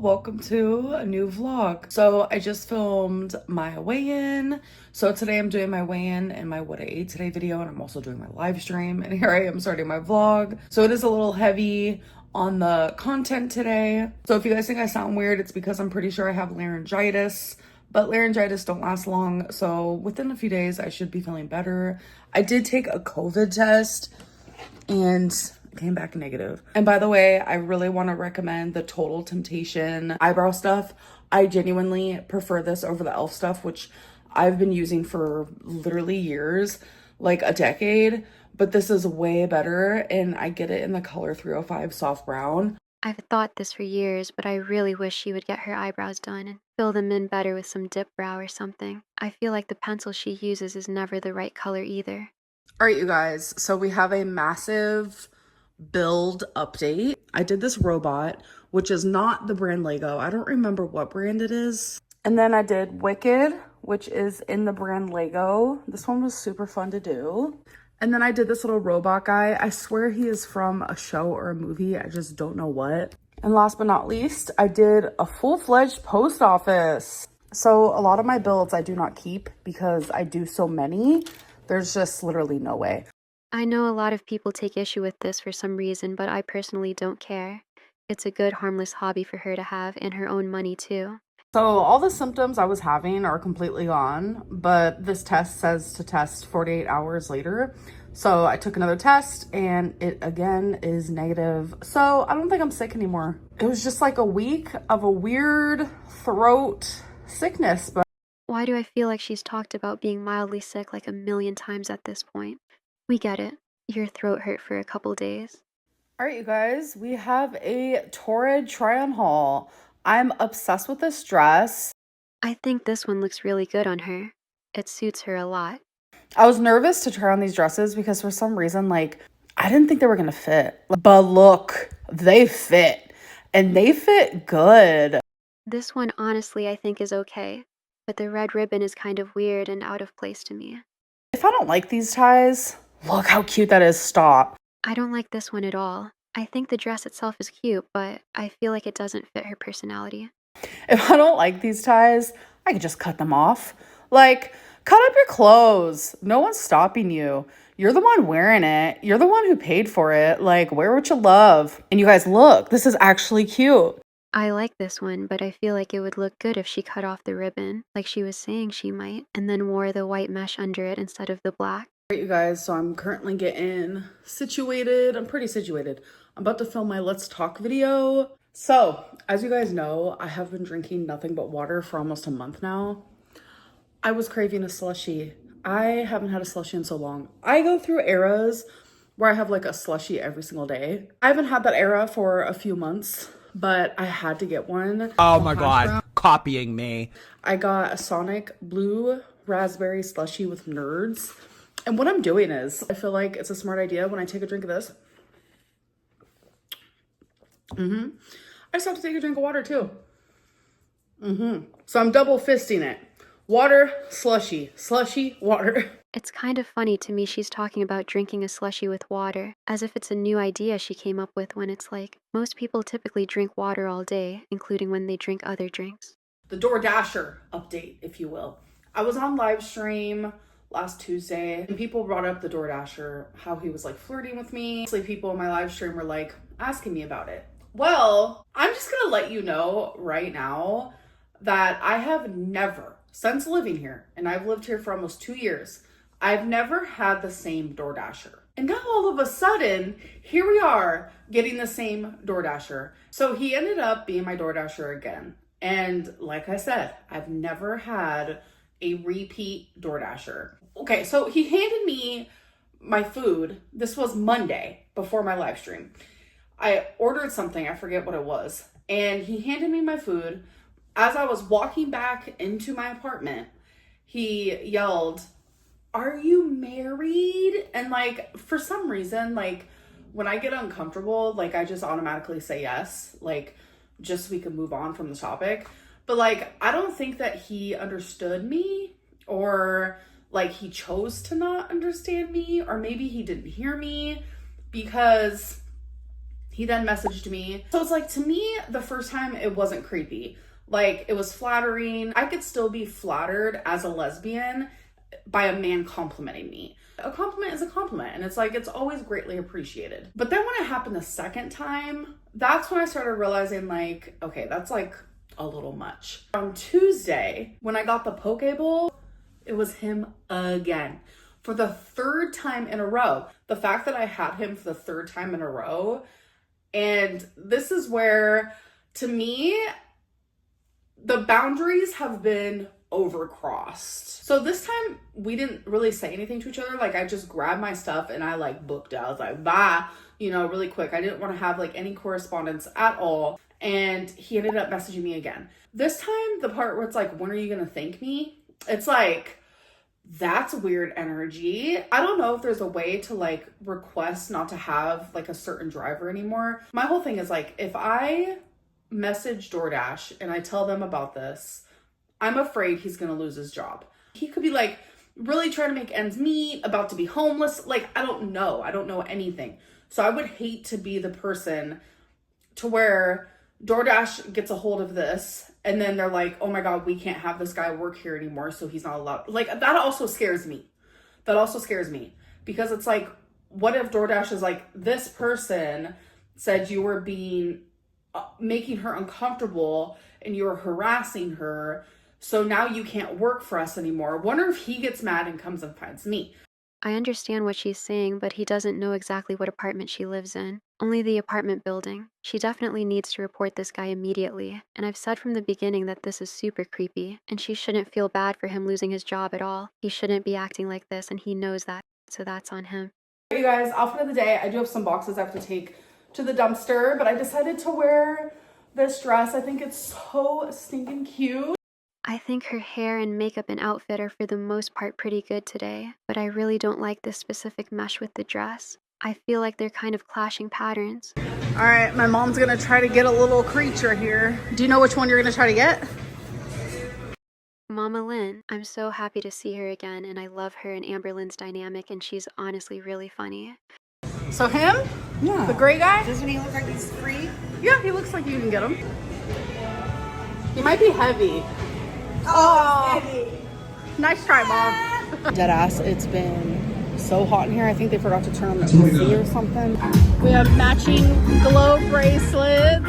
welcome to a new vlog. So I just filmed my weigh-in. So today I'm doing my weigh-in and my what I ate today video, and I'm also doing my live stream, and here I am starting my vlog. So it is a little heavy on the content today. So if you guys think I sound weird, it's because I'm pretty sure I have laryngitis, but laryngitis don't last long. So within a few days, I should be feeling better. I did take a COVID test and came back negative. And by the way, I really want to recommend the Total Temptation eyebrow stuff. I genuinely prefer this over the e.l.f. stuff, which I've been using for literally years, like a decade, but this is way better, and I get it in the color 305 soft brown. I've thought this for years, but I really wish she would get her eyebrows done and fill them in better with some dip brow or something. I feel like the pencil she uses is never the right color either. All right, you guys, so we have a massive build update. I did this robot, which is not the brand Lego. I don't remember what brand it is. And then I did Wicked, which is in the brand Lego. This one was super fun to do. And then I did this little robot guy. I swear he is from a show or a movie. I just don't know what. And last but not least, I did a full-fledged post office. So a lot of my builds I do not keep because I do so many. There's just literally no way. I know a lot of people take issue with this for some reason, but I personally don't care. It's a good, harmless hobby for her to have, and her own money too. So all the symptoms I was having are completely gone, but this test says to test 48 hours later. So I took another test and it again is negative. So I don't think I'm sick anymore. It was just like a week of a weird throat sickness. But Why do I feel like she's talked about being mildly sick like a million times at this point? We get it. Your throat hurt for a couple days. all right, you guys, we have a Torrid try-on haul. I'm obsessed with this dress. I think this one looks really good on her. It suits her a lot. I was nervous to try on these dresses because for some reason, like, I didn't think they were gonna fit. But look, they fit. And they fit good. This one honestly I think is okay, but the red ribbon is kind of weird and out of place to me. If I don't like these ties, look how cute that is. Stop. I don't like this one at all. I think the dress itself is cute, but I feel like it doesn't fit her personality. If I don't like these ties, I could just cut them off. Like, cut up your clothes. No one's stopping you. You're the one wearing it. You're the one who paid for it. Like, wear what you love. And you guys, look, this is actually cute. I like this one, but I feel like it would look good if she cut off the ribbon, like she was saying she might, and then wore the white mesh under it instead of the black. All right, you guys, so I'm currently getting situated. I'm pretty situated. I'm about to film my Let's Talk video. So, as you guys know, I have been drinking nothing but water for almost a month now. I was craving a slushie. I haven't had a slushie in so long. I go through eras where I have like a slushie every single day. I haven't had that era for a few months, but I had to get one. Oh my God, copying me. I got a Sonic Blue Raspberry Slushie with Nerds. And what I'm doing is, I feel like it's a smart idea when I take a drink of this. I just have to take a drink of water too. So I'm double fisting it. Water, slushie, slushie, water. It's kind of funny to me she's talking about drinking a slushie with water, as if it's a new idea she came up with when it's like, most people typically drink water all day, including when they drink other drinks. The DoorDasher update, if you will. I was on live stream last Tuesday and people brought up the DoorDasher, how he was like flirting with me. Mostly people in my live stream were like asking me about it. Well, I'm just gonna let you know right now that I have never, since living here, and I've lived here for almost 2 years, I've never had the same DoorDasher. And now all of a sudden, here we are getting the same DoorDasher. So he ended up being my DoorDasher again. And like I said, I've never had a repeat DoorDasher. Okay, so he handed me my food. This was Monday before my live stream. I ordered something, I forget what it was. And he handed me my food. As I was walking back into my apartment, he yelled, "Are you married?" And like, for some reason, like when I get uncomfortable, like I just automatically say yes, like just so we can move on from the topic. But like, I don't think that he understood me, or like he chose to not understand me, or maybe he didn't hear me, because He then messaged me. So it's like, to me, the first time it wasn't creepy. Like, it was flattering. I could still be flattered as a lesbian by a man complimenting me. A compliment is a compliment, and it's like, it's always greatly appreciated. But then when it happened the second time, that's when I started realizing, like, okay, that's like a little much. On Tuesday, when I got the poke bowl, it was him again. For the third time in a row. The fact that I had him for the third time in a row, and this is where, to me, the boundaries have been overcrossed. So this time we didn't really say anything to each other. Like, I just grabbed my stuff and I like booked out. I was like, bye, you know, really quick. I didn't want to have like any correspondence at all. And he ended up messaging me again. This time, the part where it's like, when are you gonna thank me? It's like, that's weird energy. I don't know if there's a way to like request not to have like a certain driver anymore. My whole thing is like, if I message DoorDash and I tell them about this, I'm afraid he's gonna lose his job. He could be like really trying to make ends meet, about to be homeless. Like, I don't know anything. So I would hate to be the person to where DoorDash gets a hold of this and then they're like, oh my God, we can't have this guy work here anymore, so he's not allowed. Like, that also scares me. Because it's like, what if DoorDash is like, this person said you were making her uncomfortable and you were harassing her, so now you can't work for us anymore. Wonder if he gets mad and comes and finds me. I understand what she's saying, but he doesn't know exactly what apartment she lives in. Only the apartment building. She definitely needs to report this guy immediately, and I've said from the beginning that this is super creepy, and she shouldn't feel bad for him losing his job at all. He shouldn't be acting like this, and he knows that, so that's on him. You guys, outfit of the day. I do have some boxes I have to take to the dumpster, but I decided to wear this dress. I think it's so stinking cute. I think her hair and makeup and outfit are for the most part pretty good today, but I really don't like this specific mesh with the dress. I feel like they're kind of clashing patterns. All right, my mom's gonna try to get a little creature here. Do you know which one you're gonna try to get? Mamalynn. I'm so happy to see her again, and I love her and Amberlynn's dynamic, and she's honestly really funny. So him? Yeah. The gray guy? Doesn't he look like he's free? Yeah, he looks like you can get him. He might be heavy. Oh, heavy. Nice try, Mom. Deadass, it's been so hot in here. I think they forgot to turn on the AC or something. We have matching glow bracelets.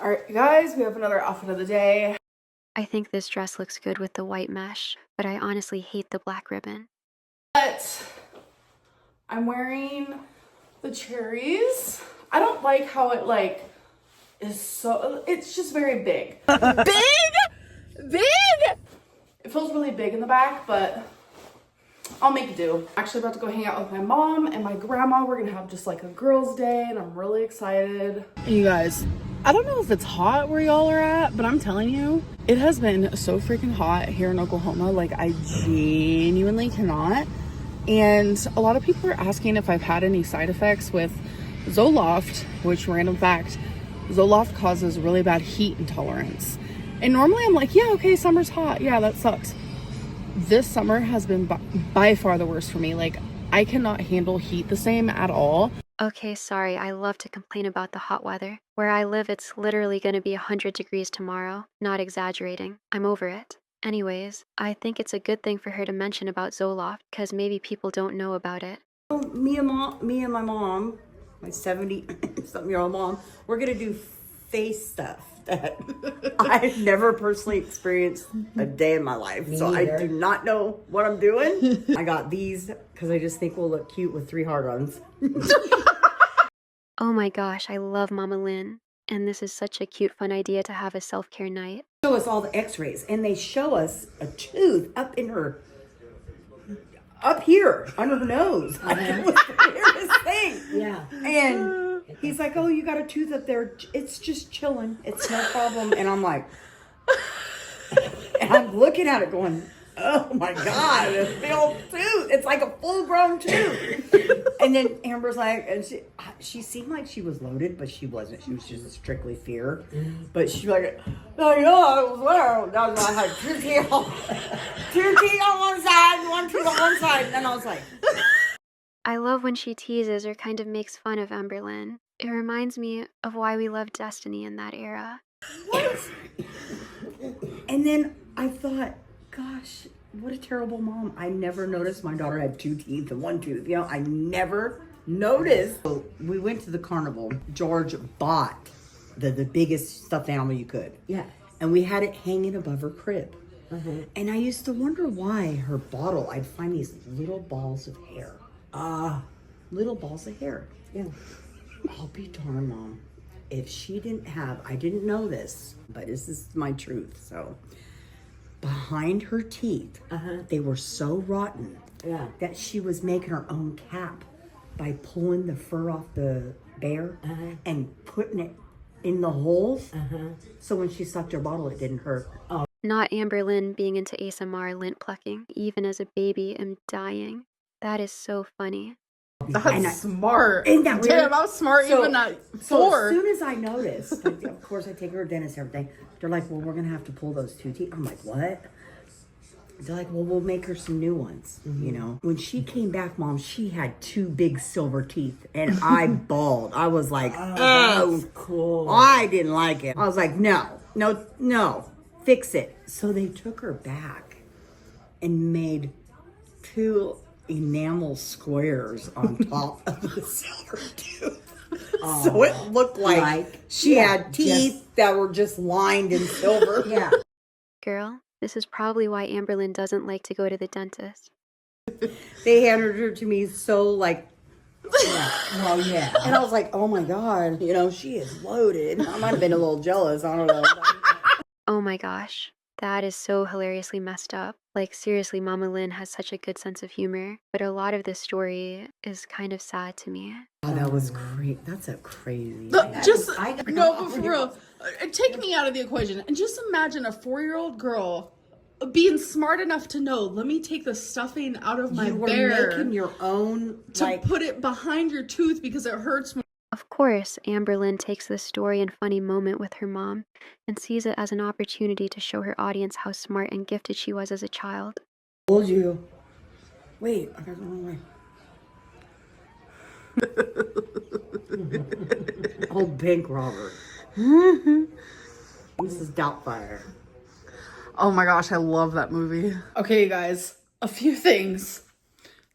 All right, guys, we have another outfit of the day. I think this dress looks good with the white mesh, but I honestly hate the black ribbon. But I'm wearing the cherries. I don't like how it like is so, it's just very big. Big? It feels really big in the back, but I'll make it do. Actually about to go hang out with my mom and my grandma. We're gonna have just like a girls' day and I'm really excited. You guys, I don't know if it's hot where y'all are at, but I'm telling you, it has been so freaking hot here in Oklahoma. Like, I genuinely cannot. And a lot of people are asking if I've had any side effects with Zoloft, which, random fact, Zoloft causes really bad heat intolerance. And normally I'm like, yeah, okay, summer's hot. Yeah, that sucks. This summer has been by far the worst for me. Like, I cannot handle heat the same at all. Okay, sorry, I love to complain about the hot weather. Where I live, it's literally going to be 100 degrees tomorrow. Not exaggerating. I'm over it. Anyways, I think it's a good thing for her to mention about Zoloft, because maybe people don't know about it. Me and my mom, my 70-something-year-old mom, we're gonna do face stuff that I've never personally experienced a day in my life. So I do not know what I'm doing. I got these because I just think we'll look cute with 3 hard-ons. Oh my gosh, I love Mamalynn. And this is such a cute, fun idea to have a self-care night. Show us all the x-rays, and they show us a tooth up here under her nose. Like, it was the weirdest thing. Yeah. And he's like, oh, you got a tooth up there. It's just chilling. It's no problem. And I'm like, and I'm looking at it going, oh my God, a big old tooth. It's like a full-grown tooth. And then Amber's like, and she seemed like she was loaded, but she wasn't. She was just strictly fear. But she's like, oh yeah, it was there. I was like, 2 teeth on one side, 1 tooth on one side. And then I was like, I love when she teases or kind of makes fun of amberlynn. It reminds me of why we loved Destiny in that era. And then I thought, gosh, what a terrible mom. I never noticed my daughter had 2 teeth and 1 tooth. You know, I never noticed. So we went to the carnival. George bought the biggest stuffed animal you could. Yeah. And we had it hanging above her crib. And I used to wonder why her bottle, I'd find these little balls of hair. Little balls of hair. Yeah. I'll be darned, Mom. If she didn't have, I didn't know this, but this is my truth. So behind her teeth, they were so rotten that she was making her own cap by pulling the fur off the bear and putting it in the holes. So when she sucked her bottle, it didn't hurt. Not amberlynn being into ASMR lint plucking, even as a baby, am dying. That is so funny. That's smart. Isn't that weird? Damn, I was smart even at 4. So as soon as I noticed, like, of course I take her to the dentist and everything. They're like, well, we're going to have to pull those 2 teeth. I'm like, what? They're like, well, we'll make her some new ones, you know. When she came back, Mom, she had 2 big silver teeth, and I bawled. I was like, oh, Cool. I didn't like it. I was like, no, fix it. So they took her back and made 2 enamel squares on top of the silver tooth. So it looked like she had teeth that were just lined in silver. Yeah. Girl, this is probably why amberlynn doesn't like to go to the dentist. They handed her to me so like, Well, yeah. and I was like, oh my God, you know, she is loaded. I might have been a little jealous. I don't know. Oh my gosh, that is so hilariously messed up. Like, seriously, mamalynn has such a good sense of humor, but a lot of this story is kind of sad to me. Oh, that was great. That's a crazy. Just I- no, but for real, take me out of the equation and just imagine a 4-year-old girl being smart enough to know. Let me take the stuffing out of my You were bear making your own, to like, put it behind your tooth because it hurts. Of course, amberlynn takes this story and funny moment with her mom and sees it as an opportunity to show her audience how smart and gifted she was as a child. told you. Wait, I got the wrong way. Old bank robber. Mrs. Doubtfire. Oh my gosh, I love that movie. Okay, you guys, a few things.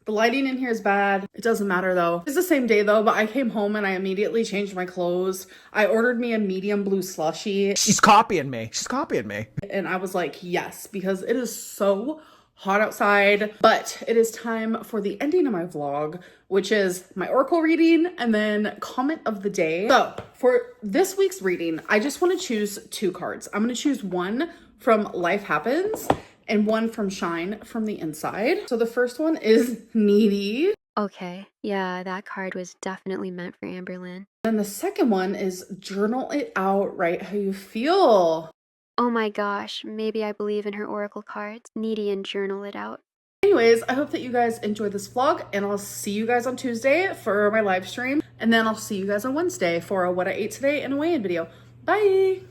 The lighting in here is bad. It doesn't matter though. It's the same day though, but I came home and I immediately changed my clothes. I ordered me a medium blue slushie She's copying me. She's copying me. and I was like, yes, because it is so hot outside. But it is time for the ending of my vlog, which is my oracle reading and then comment of the day. So for this week's reading, I just want to choose 2 cards. I'm going to choose one from Life Happens and one from Shine from the Inside. So the first one is Needy. Okay, yeah, that card was definitely meant for amberlynn. And the second one is Journal It Out, Write How You Feel. Oh my gosh, maybe I believe in her oracle cards. Needy and journal it out. Anyways, I hope that you guys enjoyed this vlog and I'll see you guys on Tuesday for my live stream. And then I'll see you guys on Wednesday for a what I ate today and a weigh-in video. Bye.